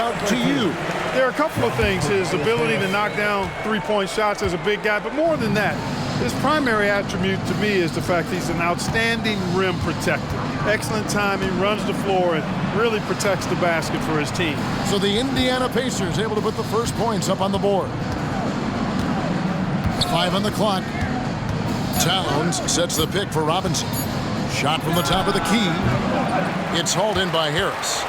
Out to you. There are a couple of things. His ability to knock down three-point shots as a big guy, but more than that, his primary attribute to me is the fact he's an outstanding rim protector. Excellent timing, runs the floor, and really protects the basket for his team. So the Indiana Pacers able to put the first points up on the board. 5 on the clock. Towns sets the pick for Robinson. Shot from the top of the key. It's hauled in by Harris.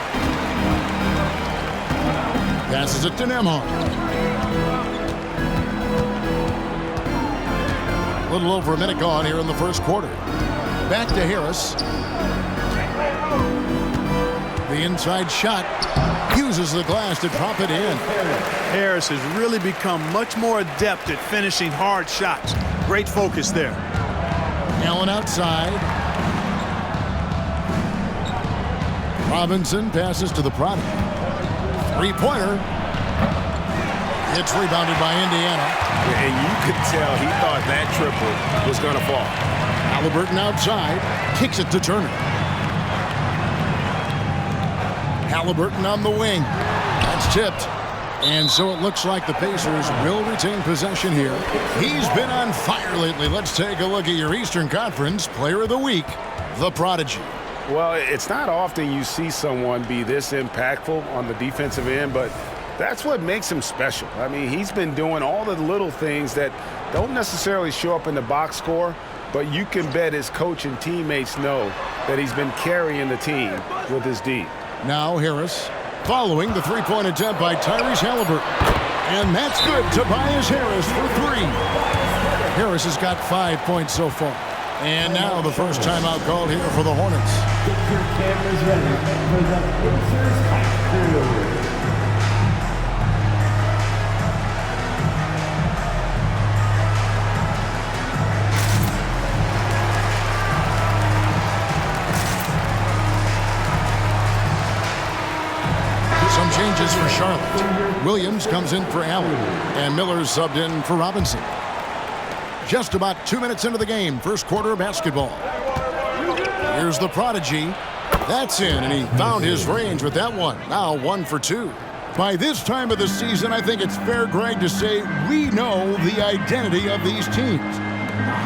Passes it to Nembhard. A little over a minute gone here in the first quarter. Back to Harris. The inside shot uses the glass to drop it in. Harris has really become much more adept at finishing hard shots. Great focus there. Allen outside. Robinson passes to the product. Three-pointer. It's rebounded by Indiana. And you could tell he thought that triple was going to fall. Halliburton outside. Kicks it to Turner. Halliburton on the wing. That's tipped. And so it looks like the Pacers will retain possession here. He's been on fire lately. Let's take a look at your Eastern Conference Player of the Week, the Prodigy. Well, it's not often you see someone be this impactful on the defensive end, but that's what makes him special. I mean, he's been doing all the little things that don't necessarily show up in the box score, but you can bet his coach and teammates know that he's been carrying the team with his D. Now Harris, following the three-point attempt by Tyrese Halliburton. And that's good. Tobias Harris for 3. Harris has got 5 points so far. And now the first timeout called here for the Hornets. Get your cameras ready for the Pacers half-period. Some changes for Charlotte. Williams comes in for Allen, and Miller's subbed in for Robinson. Just about 2 minutes into the game, first quarter of basketball. Here's the Prodigy. That's in, and he found his range with that one. Now 1 for 2. By this time of the season, I think it's fair, Greg, to say we know the identity of these teams.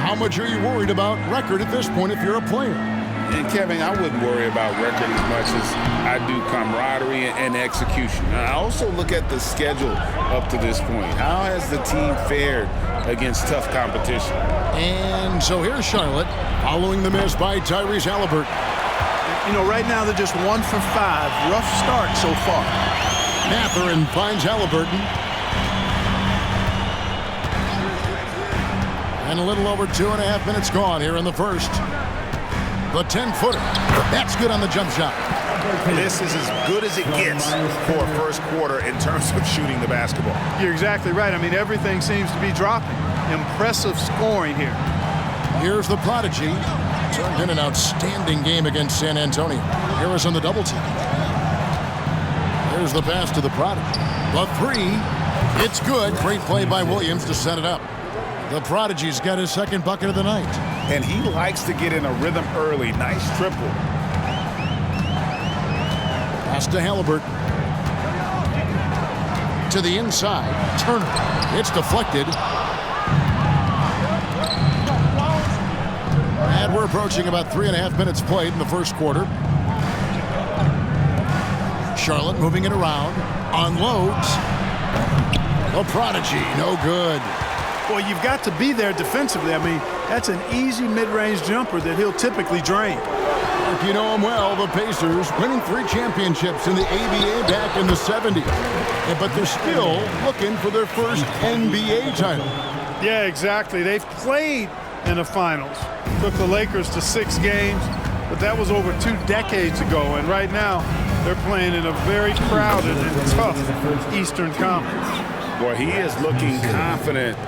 How much are you worried about record at this point if you're a player? And, Kevin, I wouldn't worry about record as much as I do camaraderie and execution. I also look at the schedule up to this point. How has the team fared against tough competition? And so here's Charlotte, following the miss by Tyrese Halliburton. You know, right now they're just 1 for 5. Rough start so far. Mathurin finds Halliburton. And a little over 2.5 minutes gone here in the first. The 10-footer. That's good on the jump shot. This is as good as it gets for a first quarter in terms of shooting the basketball. You're exactly right. I mean, everything seems to be dropping. Impressive scoring here. Here's the Prodigy. Turned in an outstanding game against San Antonio. Harris on the double team. Here's the pass to the Prodigy. The 3. It's good. Great play by Williams to set it up. The Prodigy's got his second bucket of the night. And he likes to get in a rhythm early. Nice triple. Pass to Halliburton. To the inside. Turner. It's deflected. And we're approaching about 3.5 minutes played in the first quarter. Charlotte moving it around. Unloads. The Prodigy. No good. Well, you've got to be there defensively. I mean, that's an easy mid-range jumper that he'll typically drain. If you know him well, the Pacers winning 3 championships in the ABA back in the 70s. But they're still looking for their first NBA title. Yeah, exactly. They've played in the finals. Took the Lakers to 6 games, but that was over 2 decades ago. And right now, they're playing in a very crowded and tough Eastern Conference. Boy, he is looking confident.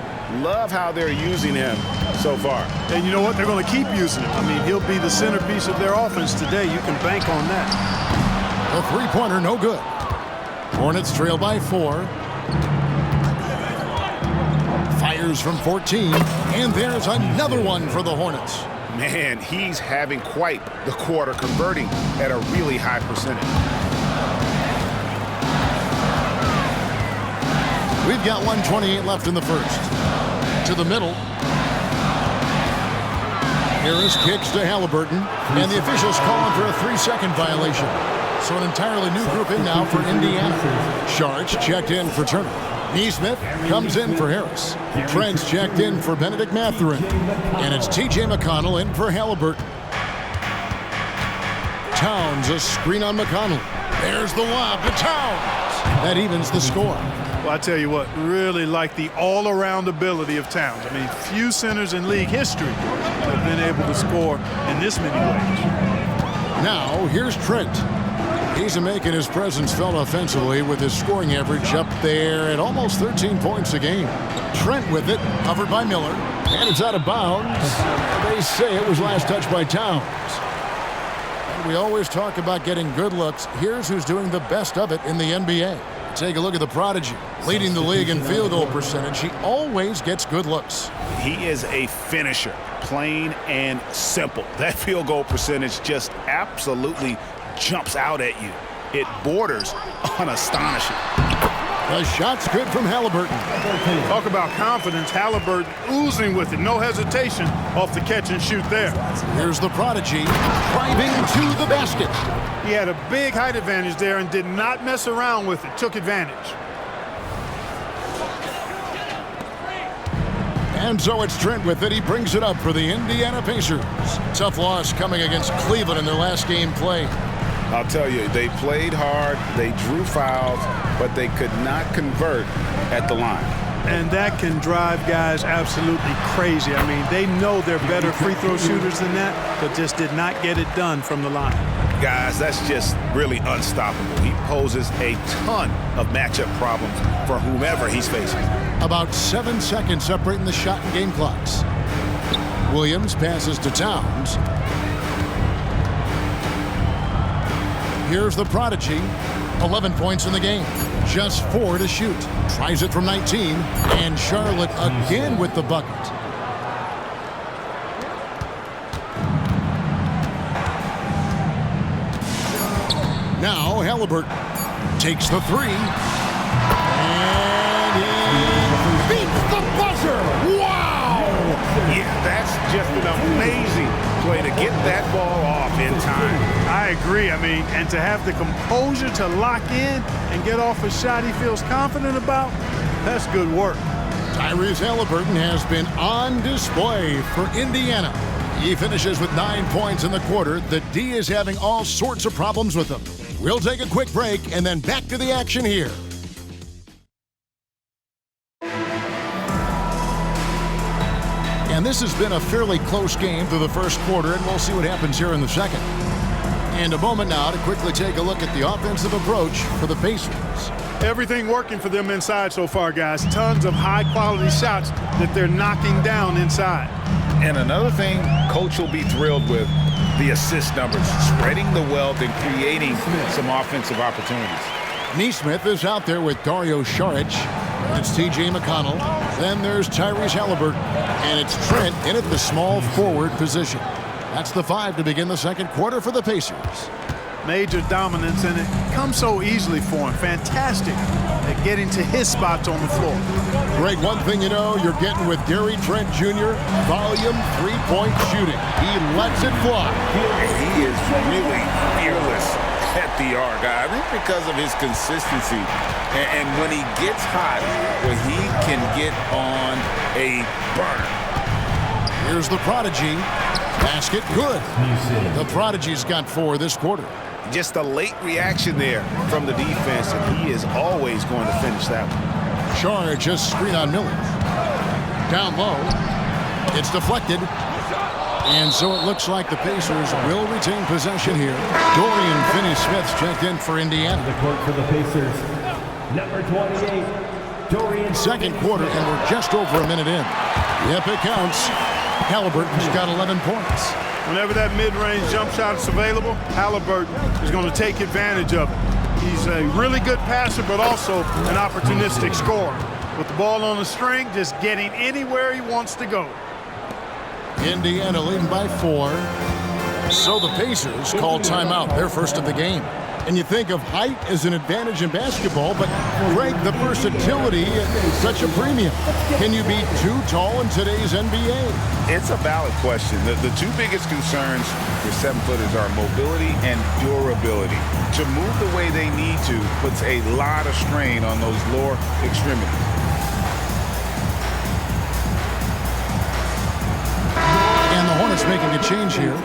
Love how they're using him so far. And you know what? They're going to keep using him. I mean, he'll be the centerpiece of their offense today. You can bank on that. The three-pointer, no good. Hornets trail by 4. Fires from 14. And there's another one for the Hornets. Man, he's having quite the quarter, converting at a really high percentage. We've got 1:28 left in the first. To the middle. Harris kicks to Halliburton, and the officials calling for a 3-second violation. So an entirely new group in now for Indiana. Sharch checked in for Turner. Neesmith comes in for Harris. Trent's checked in for Benedict Mathurin. And it's T.J. McConnell in for Halliburton. Towns, a screen on McConnell. There's the lob to Towns. That evens the score. Well, I tell you what, really like the all-around ability of Towns. I mean, few centers in league history have been able to score in this many ways. Now, here's Trent. He's making his presence felt offensively with his scoring average up there at almost 13 points a game. Trent with it, covered by Miller, and it's out of bounds. They say it was last touched by Towns. And we always talk about getting good looks. Here's who's doing the best of it in the NBA. Take a look at the prodigy, leading the league in field goal percentage. He always gets good looks. He is a finisher, plain and simple. That field goal percentage just absolutely jumps out at you. It borders on astonishing. The shot's good from Halliburton. Talk about confidence. Halliburton oozing with it. No hesitation off the catch and shoot there. Here's the prodigy driving to the basket. He had a big height advantage there and did not mess around with it. Took advantage. And so it's Trent with it. He brings it up for the Indiana Pacers. Tough loss coming against Cleveland in their last game play. I'll tell you, they played hard, they drew fouls, but they could not convert at the line. And that can drive guys absolutely crazy. I mean, they know they're better free throw shooters than that, but just did not get it done from the line. Guys, that's just really unstoppable. He poses a ton of matchup problems for whomever he's facing. About 7 seconds separating the shot and game clocks. Williams passes to Towns. Here's the prodigy. 11 points in the game. Just 4 to shoot. Tries it from 19. And Charlotte again with the bucket. Now Halliburton takes the 3. And he beats the buzzer. Wow! Yeah, that's just an amazing play to get that ball off in time. I agree. I mean, and to have the composure to lock in and get off a shot he feels confident about, that's good work. Tyrese Halliburton has been on display for Indiana. He finishes with 9 points in the quarter. The D is having all sorts of problems with him. We'll take a quick break and then back to the action here. And this has been a fairly close game through the first quarter, and we'll see what happens here in the second. And a moment now to quickly take a look at the offensive approach for the Pacers. Everything working for them inside so far, guys. Tons of high-quality shots that they're knocking down inside. And another thing Coach will be thrilled with, the assist numbers, spreading the wealth and creating some offensive opportunities. Neesmith is out there with Dario Saric. It's T.J. McConnell. Then there's Tyrese Halliburton. And it's Trent in at the small forward position. That's the 5 to begin the second quarter for the Pacers. Major dominance, and it comes so easily for him. Fantastic at getting to his spots on the floor. Greg, one thing you know you're getting with Gary Trent Jr., volume three-point shooting. He lets it fly. He is really fearless at the arc, I think, because of his consistency. And when he gets hot, well, he can get on a burner. Here's the prodigy. Basket good. The prodigy's got 4 this quarter. Just a late reaction there from the defense, and he is always going to finish that one. Charge, just screen on Miller. Down low. It's deflected. And so it looks like the Pacers will retain possession here. Dorian Finney-Smith's checked in for Indiana. The court for the Pacers, number 28, Dorian. Second quarter, and we're just over a minute in. Yep, it counts. Halliburton's got 11 points. Whenever that mid-range jump shot is available, Halliburton is going to take advantage of it. He's a really good passer, but also an opportunistic scorer. With the ball on the string, just getting anywhere he wants to go. Indiana leading by 4. So the Pacers call timeout, their first of the game. And you think of height as an advantage in basketball, but Greg, the versatility is such a premium. Can you be too tall in today's NBA? It's a valid question. The two biggest concerns for 7-footers are mobility and durability. To move the way they need to puts a lot of strain on those lower extremities. And the Hornets making a change here.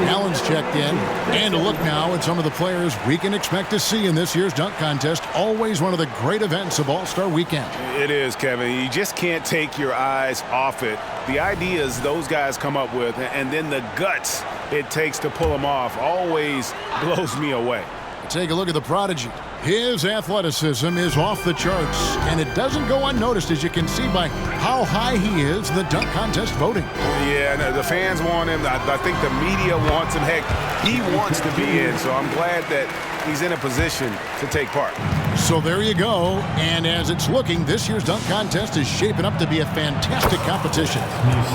Allen's checked in. And a look now at some of the players we can expect to see in this year's dunk contest. Always one of the great events of All-Star Weekend. It is, Kevin. You just can't take your eyes off it. The ideas those guys come up with, and then the guts it takes to pull them off, always blows me away. Take a look at the prodigy. His athleticism is off the charts, and it doesn't go unnoticed, as you can see by how high he is in the dunk contest voting. Yeah, no, the fans want him. I think the media wants him. Heck, he wants to be in, so I'm glad that he's in a position to take part. So there you go, and as it's looking, this year's dunk contest is shaping up to be a fantastic competition.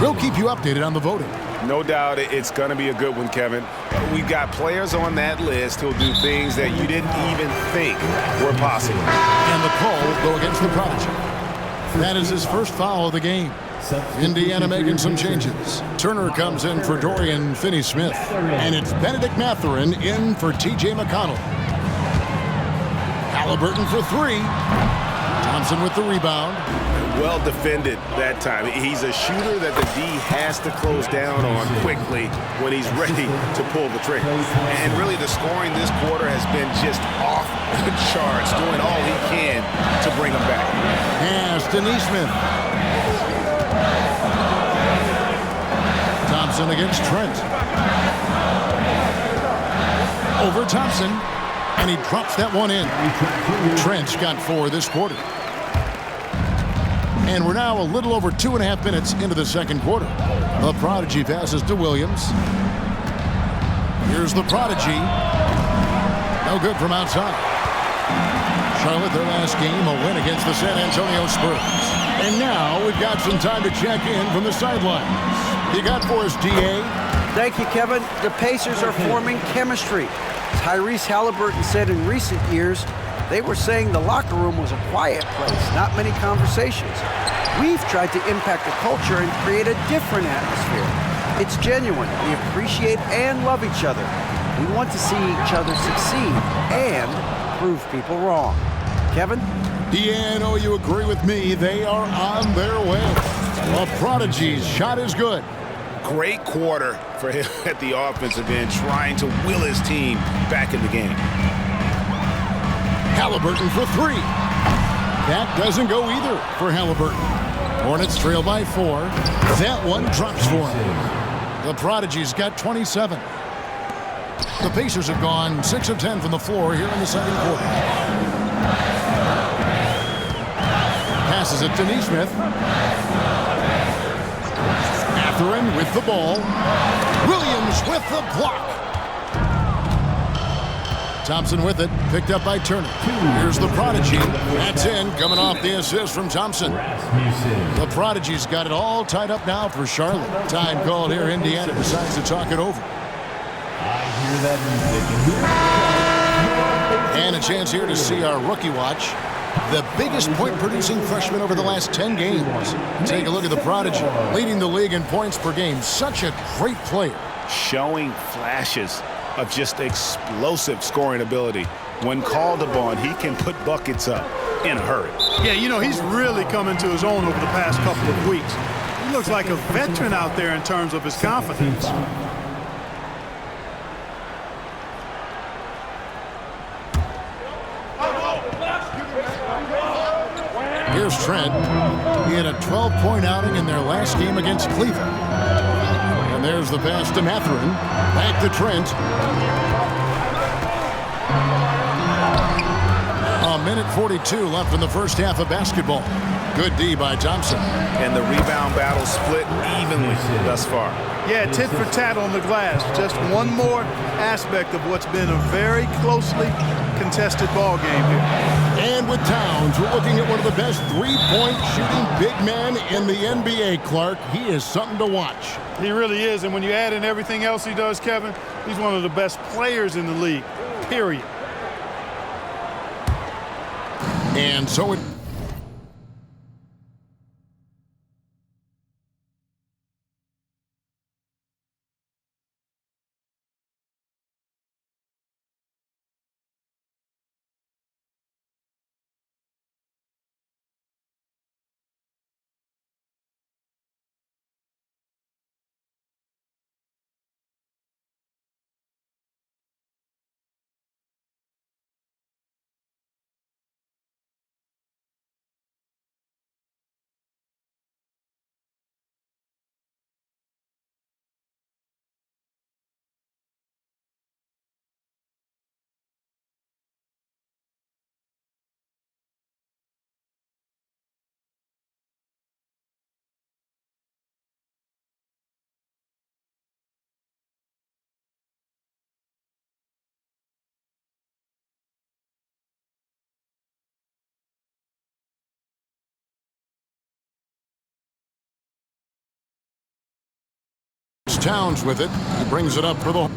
We'll keep you updated on the voting. No doubt it's going to be a good one, Kevin. We've got players on that list who'll do things that you didn't even think were possible. And the call will go against the prodigy. That is his first foul of the game. Indiana making some changes. Turner comes in for Dorian Finney-Smith. And it's Benedict Mathurin in for T.J. McConnell. Halliburton for three. Thompson with the rebound. Well defended that time. He's a shooter that the D has to close down on quickly when he's ready to pull the trigger. And really the scoring this quarter has been just off the charts, doing all he can to bring them back. Pass to Neesmith. Thompson against Trent. Over Thompson. And he drops that one in. Trent's got 4 this quarter. And we're now a little over 2.5 minutes into the second quarter. The prodigy passes to Williams. Here's the prodigy. No good from outside. Charlotte, their last game, a win against the San Antonio Spurs. And now we've got some time to check in from the sidelines. You got for us, D.A.? Thank you, Kevin. The Pacers are forming chemistry. Tyrese Halliburton said in recent years, they were saying the locker room was a quiet place, not many conversations. We've tried to impact the culture and create a different atmosphere. It's genuine. We appreciate and love each other. We want to see each other succeed and prove people wrong. Kevin? Yeah, I know you agree with me. They are on their way. The prodigy's shot is good. Great quarter for him at the offensive end, trying to will his team back in the game. Halliburton for 3. That doesn't go either for Halliburton. Hornets trail by 4. That one drops for him. The prodigy's got 27. The Pacers have gone 6 of 10 from the floor here in the second quarter. Passes it to Neesmith. Mathurin with the ball. Williams with the block. Thompson with it, picked up by Turner. Here's the prodigy. That's in, coming off the assist from Thompson. The prodigy's got it all tied up now for Charlotte. Time called here. Indiana decides to talk it over. And a chance here to see our rookie watch. The biggest point-producing freshman over the last 10 games. Take a look at the prodigy, leading the league in points per game. Such a great player. Showing flashes of just explosive scoring ability. When called upon, he can put buckets up in a hurry. Yeah, you know, he's really come into his own over the past couple of weeks. He looks like a veteran out there in terms of his confidence. Here's Trent. He had a 12-point outing in their last game against Cleveland. And there's the pass to Mathurin. Back to Trent. A minute 42 left in the first half of basketball. Good D by Thompson. And the rebound battle split evenly thus far. Yeah, tit for tat on the glass. Just one more aspect of what's been a very closely contested ball game here. And with Towns, we're looking at one of the best three-point shooting big men in the NBA, Clark. He is something to watch. He really is, and when you add in everything else he does, Kevin, he's one of the best players in the league, period. And so it... Towns with it. He brings it up for the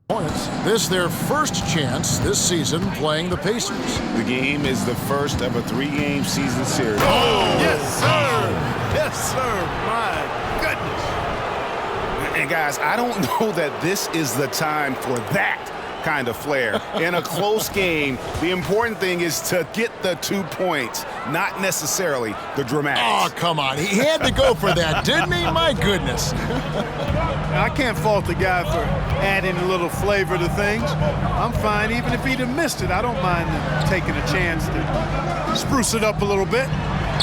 Hornets. This their first chance this season playing the Pacers. The game is the first of a 3-game season series. Yes, sir. Yes, sir. My goodness. And guys, I don't know that this is the time for that kind of flair. In a close game, the important thing is to get the 2 points, not necessarily the dramatics. Oh, come on. He had to go for that, didn't he? My goodness. I can't fault the guy for adding a little flavor to things. I'm fine. Even if he'd have missed it, I don't mind taking a chance to spruce it up a little bit.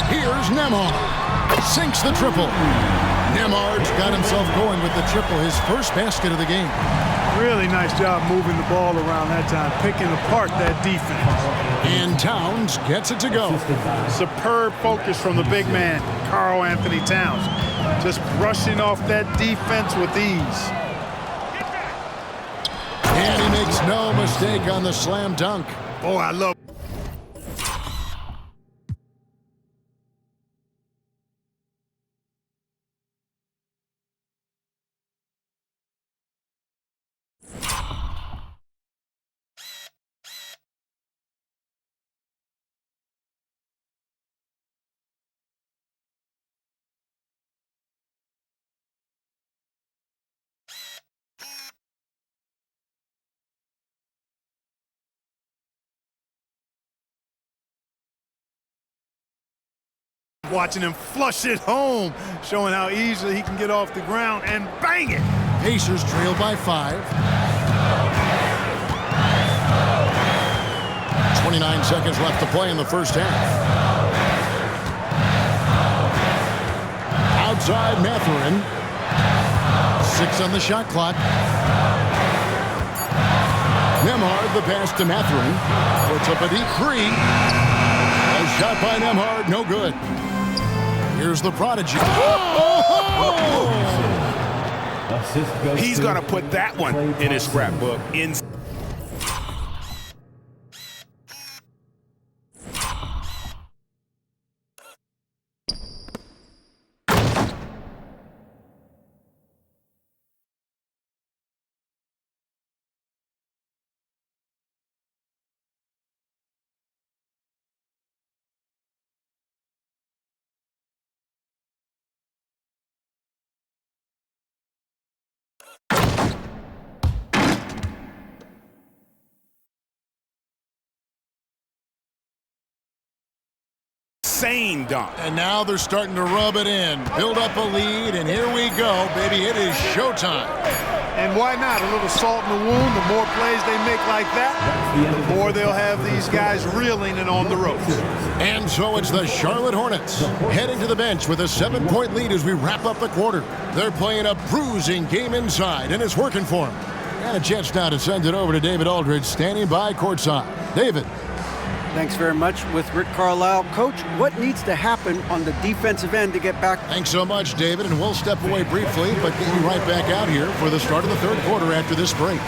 Here's Nembhard. Sinks the triple. Nembhard's got himself going with the triple, his first basket of the game. Really nice job moving the ball around that time, picking apart that defense. And Towns gets it to go. Superb focus from the big man, Karl Anthony Towns. Just brushing off that defense with ease. And he makes no mistake on the slam dunk. Boy, I love watching him flush it home, showing how easily he can get off the ground and bang it. Pacers trail by 5. 29 seconds left to play in the first half. Outside Mathurin. 6 on the shot clock. Nembhard the pass to Mathurin. Puts up a deep 3. A shot by Nembhard, no good. Here's the prodigy. He's going to put that one in his scrapbook. Insane dunk. And now they're starting to rub it in, build up a lead, and here we go, baby. It is showtime. And why not? A little salt in the wound. The more plays they make like that, the more they'll have these guys reeling and on the ropes. And so it's the Charlotte Hornets heading to the bench with a 7-point lead as we wrap up the quarter. They're playing a bruising game inside, and it's working for them. And a chance now to send it over to David Aldridge, standing by courtside. David. Thanks very much with Rick Carlisle. Coach, what needs to happen on the defensive end to get back? Thanks so much, David, and we'll step away briefly, but get you right back out here for the start of the third quarter after this break.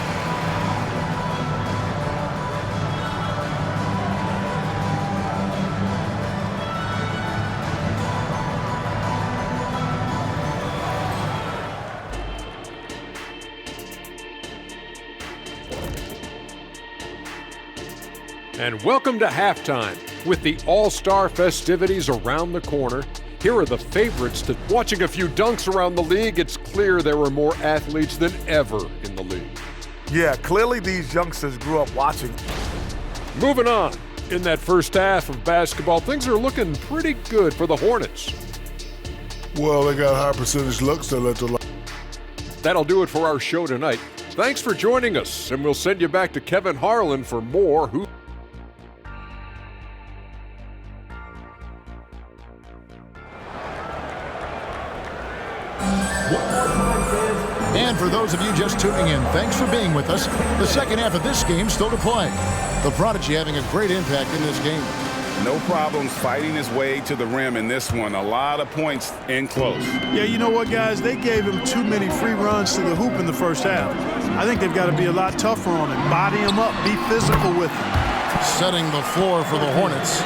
And welcome to halftime. With the All-Star festivities around the corner, here are the favorites to watching a few dunks around the league. It's clear there are more athletes than ever in the league. Yeah, clearly these youngsters grew up watching. Moving on. In that first half of basketball, things are looking pretty good for the Hornets. Well, they got high percentage looks to let the. That'll do it for our show tonight. Thanks for joining us, and we'll send you back to Kevin Harlan for more Who. And for those of you just tuning in, thanks for being with us. The second half of this game still to play. The Prodigy having a great impact in this game. No problems fighting his way to the rim in this one. A lot of points in close. Yeah, you know what, guys? They gave him too many free runs to the hoop in the first half. I think they've got to be a lot tougher on him. Body him up. Be physical with him. Setting the floor for the Hornets.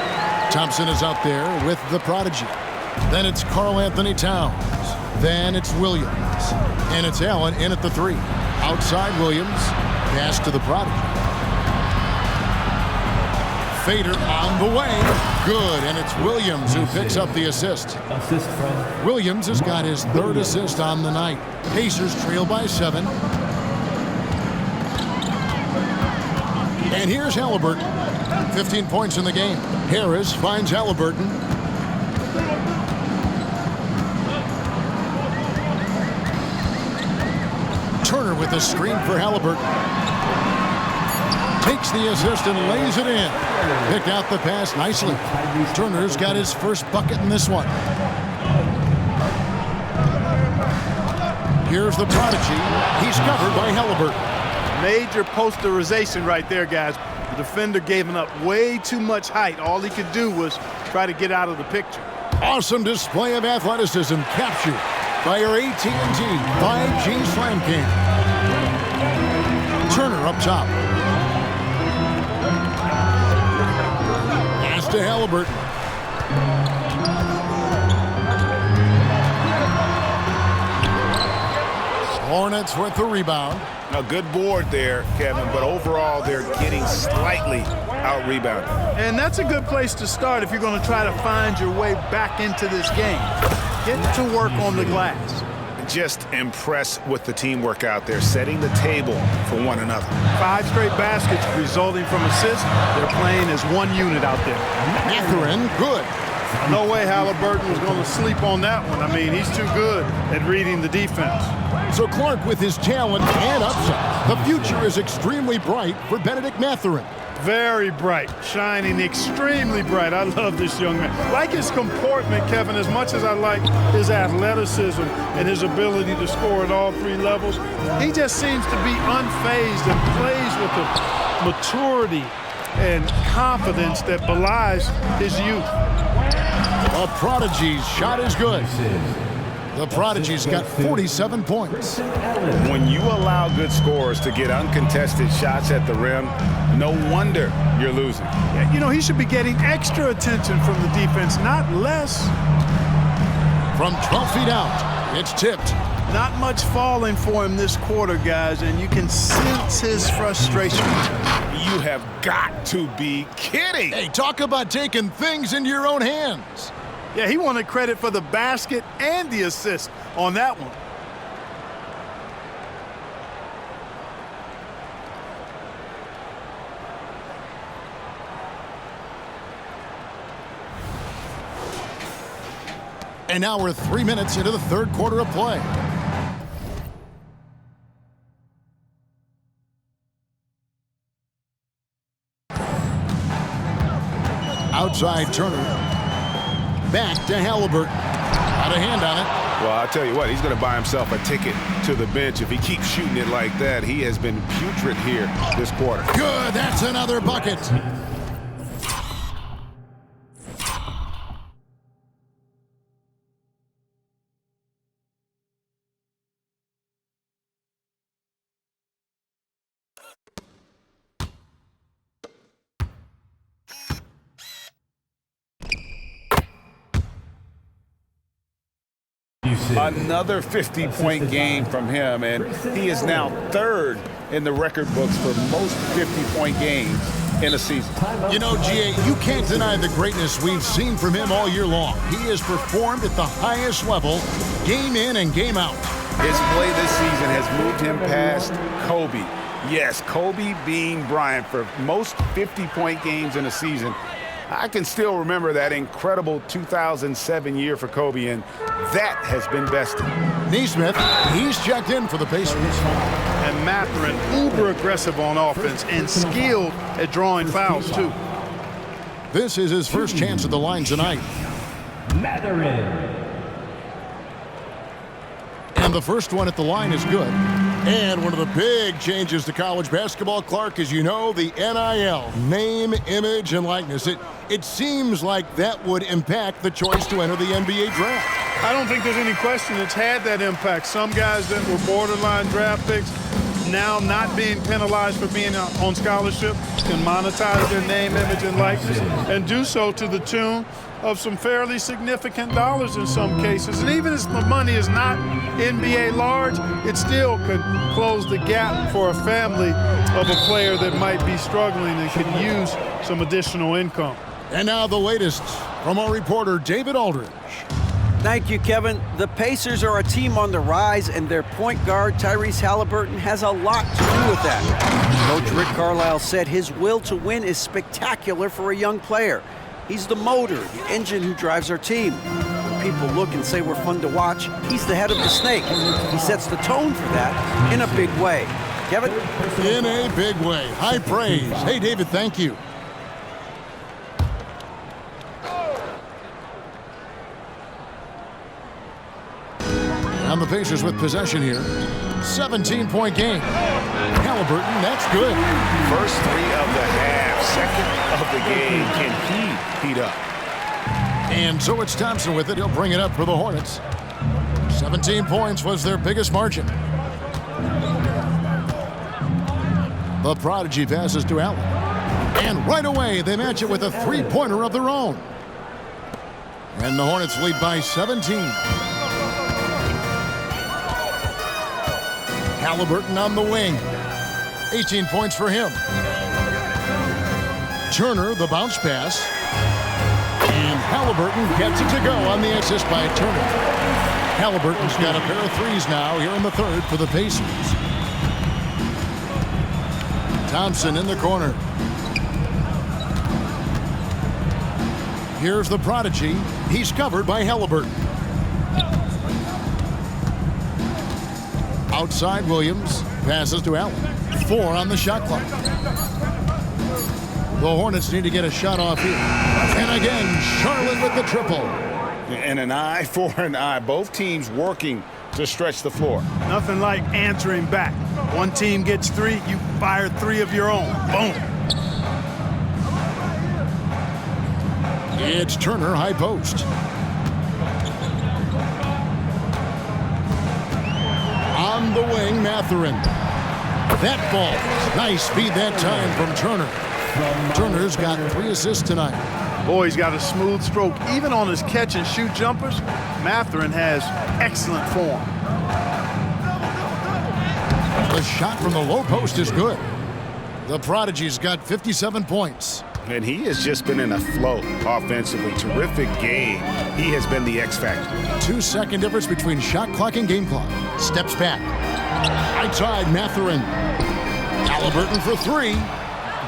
Thompson is out there with the Prodigy. Then it's Karl Anthony Towns. Then it's Williams. And it's Allen in at the 3. Outside Williams. Pass to the Prodigy. Fader on the way. Good, and it's Williams who picks up the assist. Assist from Williams has got his 3rd assist on the night. Pacers trail by 7. And here's Halliburton. 15 points in the game. Harris finds Halliburton. Turner with a screen for Halliburton. Takes the assist and lays it in. Picked out the pass nicely. Turner's got his first bucket in this one. Here's the Prodigy. He's covered by Halliburton. Major posterization right there, guys. The defender gave him up way too much height. All he could do was try to get out of the picture. Awesome display of athleticism captured by our AT&T 5G Slam King. Turner up top. Pass to Halliburton. Hornets with the rebound. A good board there, Kevin, but overall they're getting slightly out-rebounded. And that's a good place to start if you're going to try to find your way back into this game. Get to work on the glass. Just impressed with the teamwork out there, setting the table for one another. 5 straight baskets resulting from assists. They're playing as one unit out there. Mathurin, good. No way Halliburton was going to sleep on that one. I mean, he's too good at reading the defense. So Clark with his talent and upside. The future is extremely bright for Benedict Mathurin. Very bright, shining extremely bright. I love this young man. Like his comportment, Kevin, as much as I like his athleticism and his ability to score at all 3 levels, he just seems to be unfazed and plays with the maturity and confidence that belies his youth. The Prodigy's shot is good. The Prodigy's got 47 points. When you allow good scorers to get uncontested shots at the rim, no wonder you're losing. Yeah, you know, he should be getting extra attention from the defense, not less. From 12 feet out, it's tipped. Not much falling for him this quarter, guys, and you can sense his frustration. You have got to be kidding. Hey, talk about taking things into your own hands. Yeah, he wanted credit for the basket and the assist on that one. And now we're 3 minutes into the 3rd quarter of play. Outside Turner. Back to Halliburton. Got a hand on it. Well, I'll tell you what, he's going to buy himself a ticket to the bench. If he keeps shooting it like that, he has been putrid here this quarter. Good, that's another bucket. Another 50-point game from him, and he is now 3rd in the record books for most 50-point games in a season. You know, GA, you can't deny the greatness we've seen from him all year long. He has performed at the highest level, game in and game out. His play this season has moved him past Kobe. Yes, Kobe being Bryant for most 50-point games in a season. I can still remember that incredible 2007 year for Kobe, and that has been bested. Neesmith, he's checked in for the Pacers. And Mathurin, uber aggressive on offense and skilled at drawing fouls, too. This is his first chance at the line tonight. Mathurin. And the first one at the line is good. And one of the big changes to college basketball, Clark, as you know, the NIL, name, image, and likeness. It seems like that would impact the choice to enter the NBA draft. I don't think there's any question it's had that impact. Some guys that were borderline draft picks now not being penalized for being on scholarship can monetize their name, image, and likeness and do so to the tune of some fairly significant dollars in some cases. And even if the money is not NBA large, it still could close the gap for a family of a player that might be struggling and could use some additional income. And now the latest from our reporter, David Aldridge. Thank you, Kevin. The Pacers are a team on the rise, and their point guard, Tyrese Halliburton, has a lot to do with that. Coach Rick Carlisle said his will to win is spectacular for a young player. He's the motor, the engine who drives our team. When people look and say we're fun to watch, he's the head of the snake. He sets the tone for that in a big way. Kevin? In a big way. High praise. Hey, David, thank you. And the Pacers with possession here. 17-point game. Halliburton, that's good. First three of the half, second of the game. Can he heat up? And so it's Thompson with it. He'll bring it up for the Hornets. 17 points was their biggest margin. The prodigy passes to Allen. And right away, they match it with a three-pointer of their own. And the Hornets lead by 17. Halliburton on the wing. 18 points for him. Turner, the bounce pass. And Halliburton gets it to go on the assist by Turner. Halliburton's got a pair of threes now here in the third for the Pacers. Thompson in the corner. Here's the prodigy. He's covered by Halliburton. Outside Williams, passes to Allen. 4 on the shot clock. The Hornets need to get a shot off here. And again, Charlotte with the triple. And an eye for an eye. Both teams working to stretch the floor. Nothing like answering back. One team gets 3, you fire 3 of your own. Boom. It's Turner, high post. On the wing, Mathurin. That ball. Nice speed that time from Turner. Turner's got 3 assists tonight. Boy, he's got a smooth stroke. Even on his catch and shoot jumpers, Mathurin has excellent form. The shot from the low post is good. The prodigy's got 57 points. And he has just been in a flow offensively. Terrific game. He has been the X factor. 2-second difference between shot clock and game clock. Steps back. Outside Mathurin. Halliburton for 3.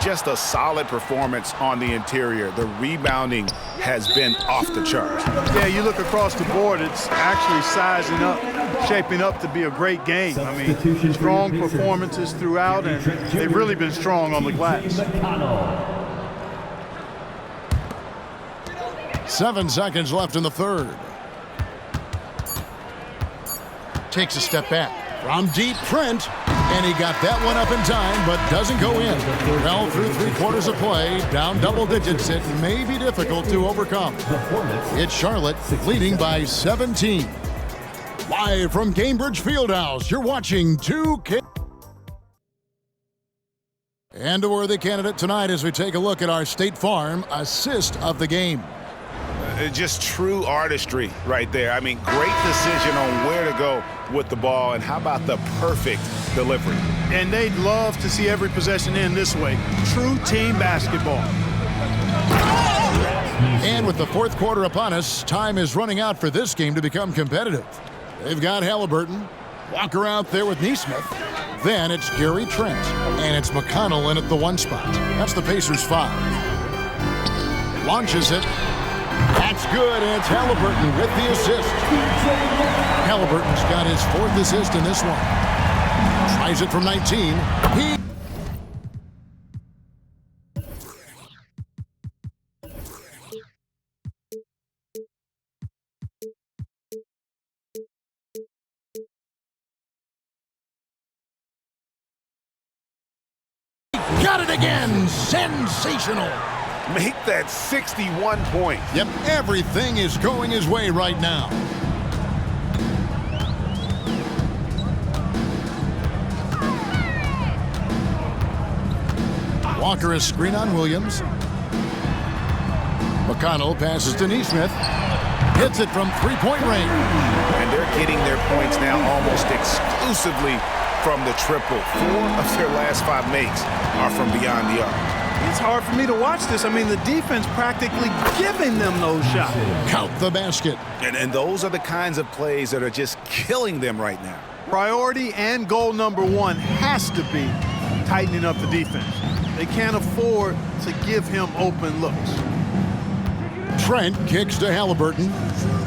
Just a solid performance on the interior. The rebounding has been off the charts. Yeah, you look across the board, it's actually sizing up, shaping up to be a great game. I mean, strong performances throughout, and they've really been strong on the glass. 7 seconds left in the third. Takes a step back. From deep, Trent. And he got that one up in time, but doesn't go in. Well, through 3 quarters of play, down double digits, it may be difficult to overcome. It's Charlotte leading by 17. Live from Cambridge Fieldhouse, you're watching 2K. And a worthy candidate tonight as we take a look at our State Farm assist of the game. Just true artistry right there. I mean, great decision on where to go with the ball, and how about the perfect delivery. And they'd love to see every possession end this way. True team basketball. And with the fourth quarter upon us, time is running out for this game to become competitive. They've got Halliburton, Walker out there with Nesmith. Then it's Gary Trent, and it's McConnell in at the 1 spot. That's the Pacers' 5. Launches it. That's good, and it's Halliburton with the assist. Halliburton's got his 4th assist in this one. Tries it from 19. Got it again! Sensational! Make that 61 points. Yep, everything is going his way right now. Walker is screen on Williams. McConnell passes to Nesmith. Hits it from 3-point range. And they're getting their points now almost exclusively from the triple. 4 of their last 5 makes are from beyond the arc. It's hard for me to watch this. I mean, the defense practically giving them those shots. Count the basket. And those are the kinds of plays that are just killing them right now. Priority and goal number 1 has to be tightening up the defense. They can't afford to give him open looks. Trent kicks to Halliburton.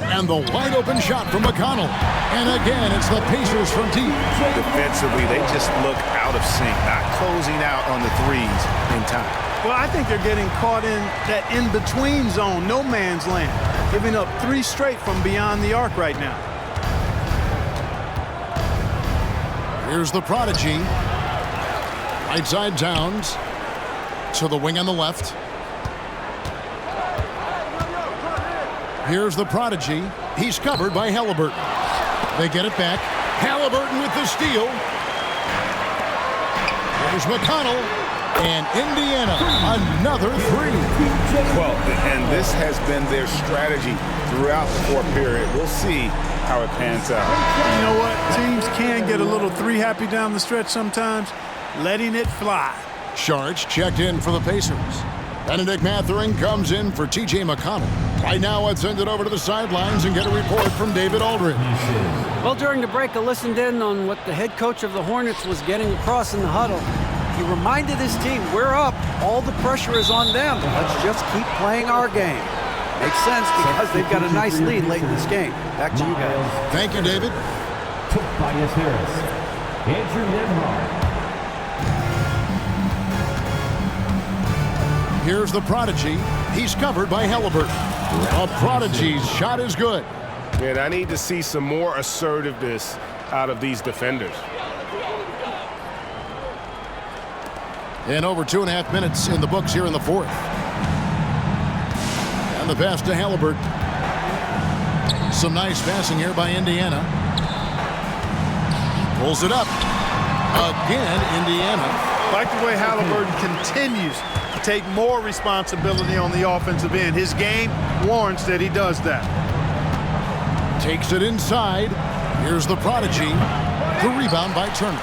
And the wide-open shot from McConnell. And again, it's the Pacers from deep. Defensively, they just look out of sync, not closing out on the threes in time. Well, I think they're getting caught in that in-between zone, no man's land, giving up 3 straight from beyond the arc right now. Here's the prodigy. Right side Towns to the wing on the left. Here's the prodigy. He's covered by Halliburton. They get it back. Halliburton with the steal. Here's McConnell. And Indiana, another 3. Well, and this has been their strategy throughout the 4th period. We'll see how it pans out. You know what? Teams can get a little 3-happy down the stretch sometimes, letting it fly. Sharge checked in for the Pacers. Benedict Mathurin comes in for T.J. McConnell. Right now, let's send it over to the sidelines and get a report from David Aldridge. Well, during the break, I listened in on what the head coach of the Hornets was getting across in the huddle. He reminded his team, we're up. All the pressure is on them. Let's just keep playing our game. Makes sense because they've got a nice lead late in this game. Back to you guys. Thank you, David. Tobias Harris. Andrew Nemhard. Here's the prodigy. He's covered by Halliburton. A prodigy's shot is good. And I need to see some more assertiveness out of these defenders. And over 2.5 minutes in the books here in the 4th. And the pass to Halliburton. Some nice passing here by Indiana. Pulls it up. Again, Indiana. Like the way Halliburton continues to take more responsibility on the offensive end. His game warrants that he does that. Takes it inside. Here's the prodigy. The rebound by Turner.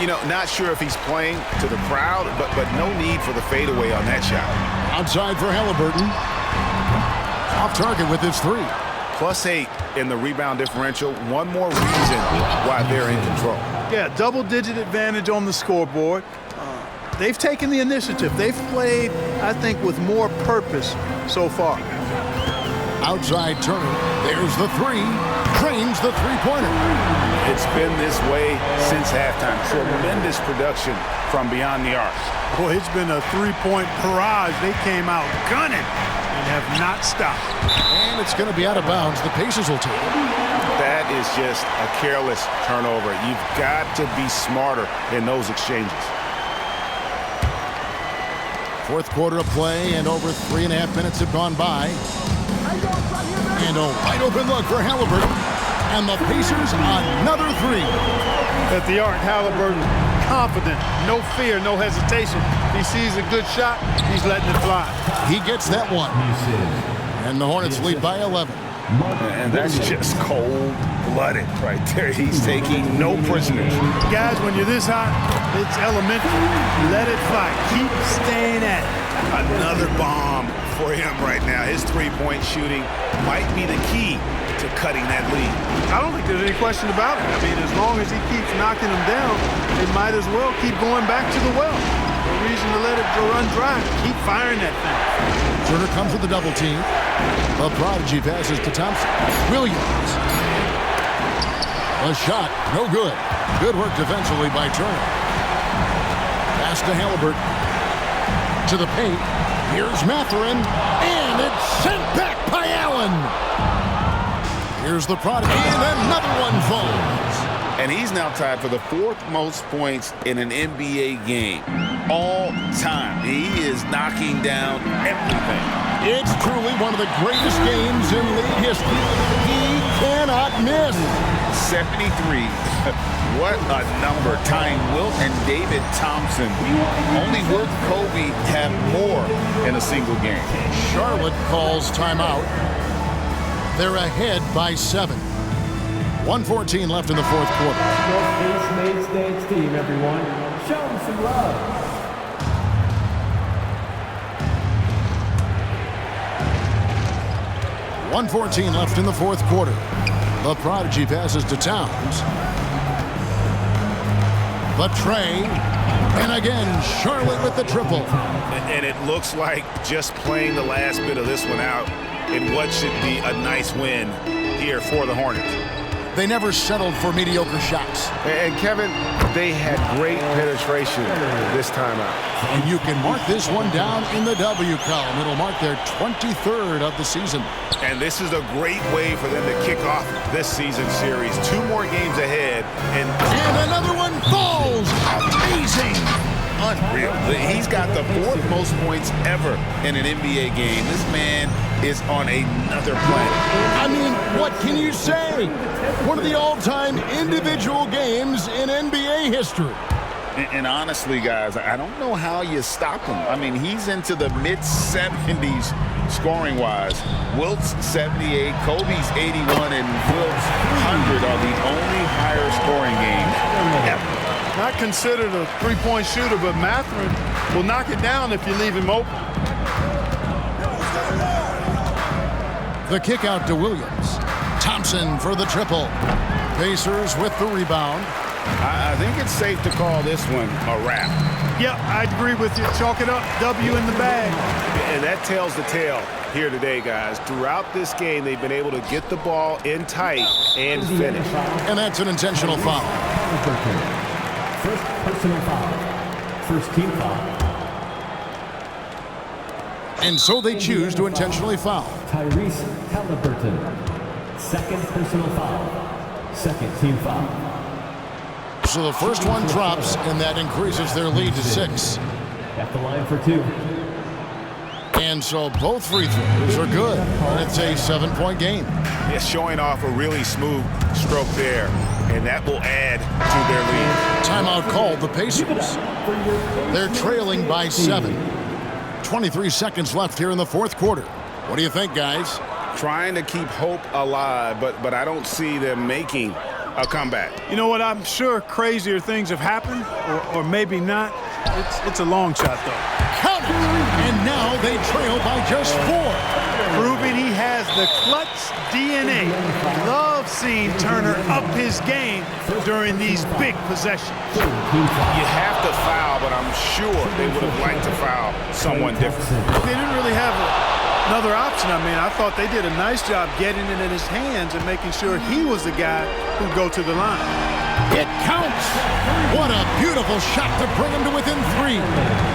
You know, not sure if he's playing to the crowd, but no need for the fadeaway on that shot. Outside for Halliburton. Off target with his 3. +8 in the rebound differential. One more reason why they're in control. Yeah, double-digit advantage on the scoreboard. They've taken the initiative. They've played, I think, with more purpose so far. Outside Turner. There's the 3. Drains the 3-pointer. It's been this way since halftime. Tremendous production from beyond the arc. Boy, it's been a 3-point barrage. They came out gunning and have not stopped. And it's going to be out of bounds. The Pacers will take it. That That is just a careless turnover. You've got to be smarter in those exchanges. Fourth quarter of play, and over 3.5 minutes have gone by. And a wide open look for Halliburton. And the Pacers another three. At the arc, Halliburton, confident, no fear, no hesitation. He sees a good shot, he's letting it fly. He gets that one. And the Hornets lead by 11. And that's just cold-blooded right there. He's taking no prisoners. Guys, when you're this hot, it's elementary. Let it fly. Keep staying at it. Another bomb for him right now. His three-point shooting might be the key to cutting that lead. I don't think there's any question about it. I mean, as long as he keeps knocking them down, they might as well keep going back to the well. No reason to let it go run dry. Keep firing that thing. Turner comes with the double team. A prodigy passes to Thompson. Williams. A shot, no good. Good work defensively by Turner. Pass to Halliburton. To the paint. Here's Mathurin. And it's sent back by Allen. Here's the prodigy. And another one falls. And he's now tied for the fourth most points in an NBA game all time. He is knocking down everything. It's truly one of the greatest games in league history. He cannot miss. 73. What a number. Tying Wilt and David Thompson. Only Wilt and Kobe have more in a single game. Charlotte calls timeout. They're ahead by 7. 1:14 left in the fourth quarter. North East Main Stage team, everyone. Show them some love. .114 left in the fourth quarter. The prodigy passes to Towns. But Trey, and again, Charlotte with the triple. And it looks like just playing the last bit of this one out in what should be a nice win here for the Hornets. They never settled for mediocre shots. And Kevin, they had great penetration this time out. And you can mark this one down in the W column. It'll mark their 23rd of the season. And this is a great way for them to kick off this season series. 2 more games ahead. And another one falls. Amazing. Unreal. He's got the 4th most points ever in an NBA game. This man is on another planet. I mean, what can you say? One of the all-time individual games in NBA history. And honestly, guys, I don't know how you stop him. I mean, he's into the mid-70s scoring-wise. Wilt's 78, Kobe's 81, and Wilt's 100 are the only higher scoring games ever. Not considered a three-point shooter, but Mathurin will knock it down if you leave him open. The kick out to Williams. Thompson for the triple. Pacers with the rebound. I think it's safe to call this one a wrap. Yep, I'd agree with you. Chalk it up. W in the bag. And that tells the tale here today, guys. Throughout this game, they've been able to get the ball in tight and finish. And that's an intentional foul. First personal foul. First team foul. And so they choose to intentionally foul. Tyrese Halliburton. Second personal foul. Second team foul. So the first one drops, and that increases their lead to 6. At the line for 2. And so both free throws are good. And it's a 7-point game. Yeah, showing off a really smooth stroke there. And that will add to their lead. Timeout called the Pacers. They're trailing by 7. 23 seconds left here in the fourth quarter. What do you think, guys? Trying to keep hope alive, but I don't see them making a comeback. You know what? I'm sure crazier things have happened, or maybe not. It's a long shot, though. Count it! And now they trail by just 4. Proving he has the clutch DNA. Love seeing Turner up his game during these big possessions. You have to foul, but I'm sure they would have liked to foul someone different. They didn't really have another option. I mean, I thought they did a nice job getting it in his hands and making sure he was the guy who'd go to the line. It counts. What a beautiful shot to bring him to within 3.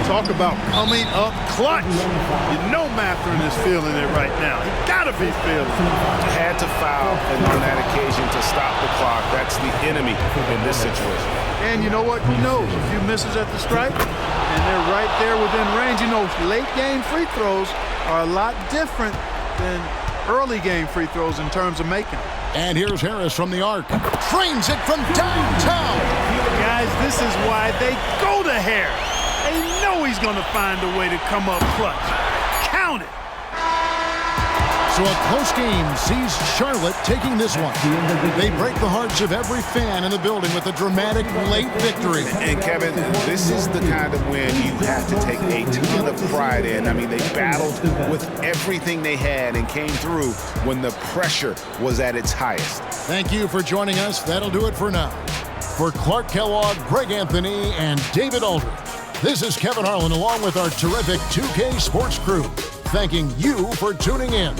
Talk about coming up clutch. You know Mathurin is feeling it right now. He gotta be feeling it. Had to foul, and on that occasion to stop the clock. That's the enemy in this situation. And you know what? Who knows? A few misses at the stripe, and they're right there within range. You know, late game free throws are a lot different than early game free throws in terms of making them. And here's Harris from the arc. Trains it from downtown. Guys, this is why they go to Harris. They know he's going to find a way to come up clutch. Count it. So a close game sees Charlotte taking this one. They break the hearts of every fan in the building with a dramatic late victory. And Kevin, this is the kind of win you have to take a ton of pride in. I mean, they battled with everything they had and came through when the pressure was at its highest. Thank you for joining us. That'll do it for now. For Clark Kellogg, Greg Anthony, and David Aldridge, this is Kevin Harlan along with our terrific 2K Sports crew, thanking you for tuning in.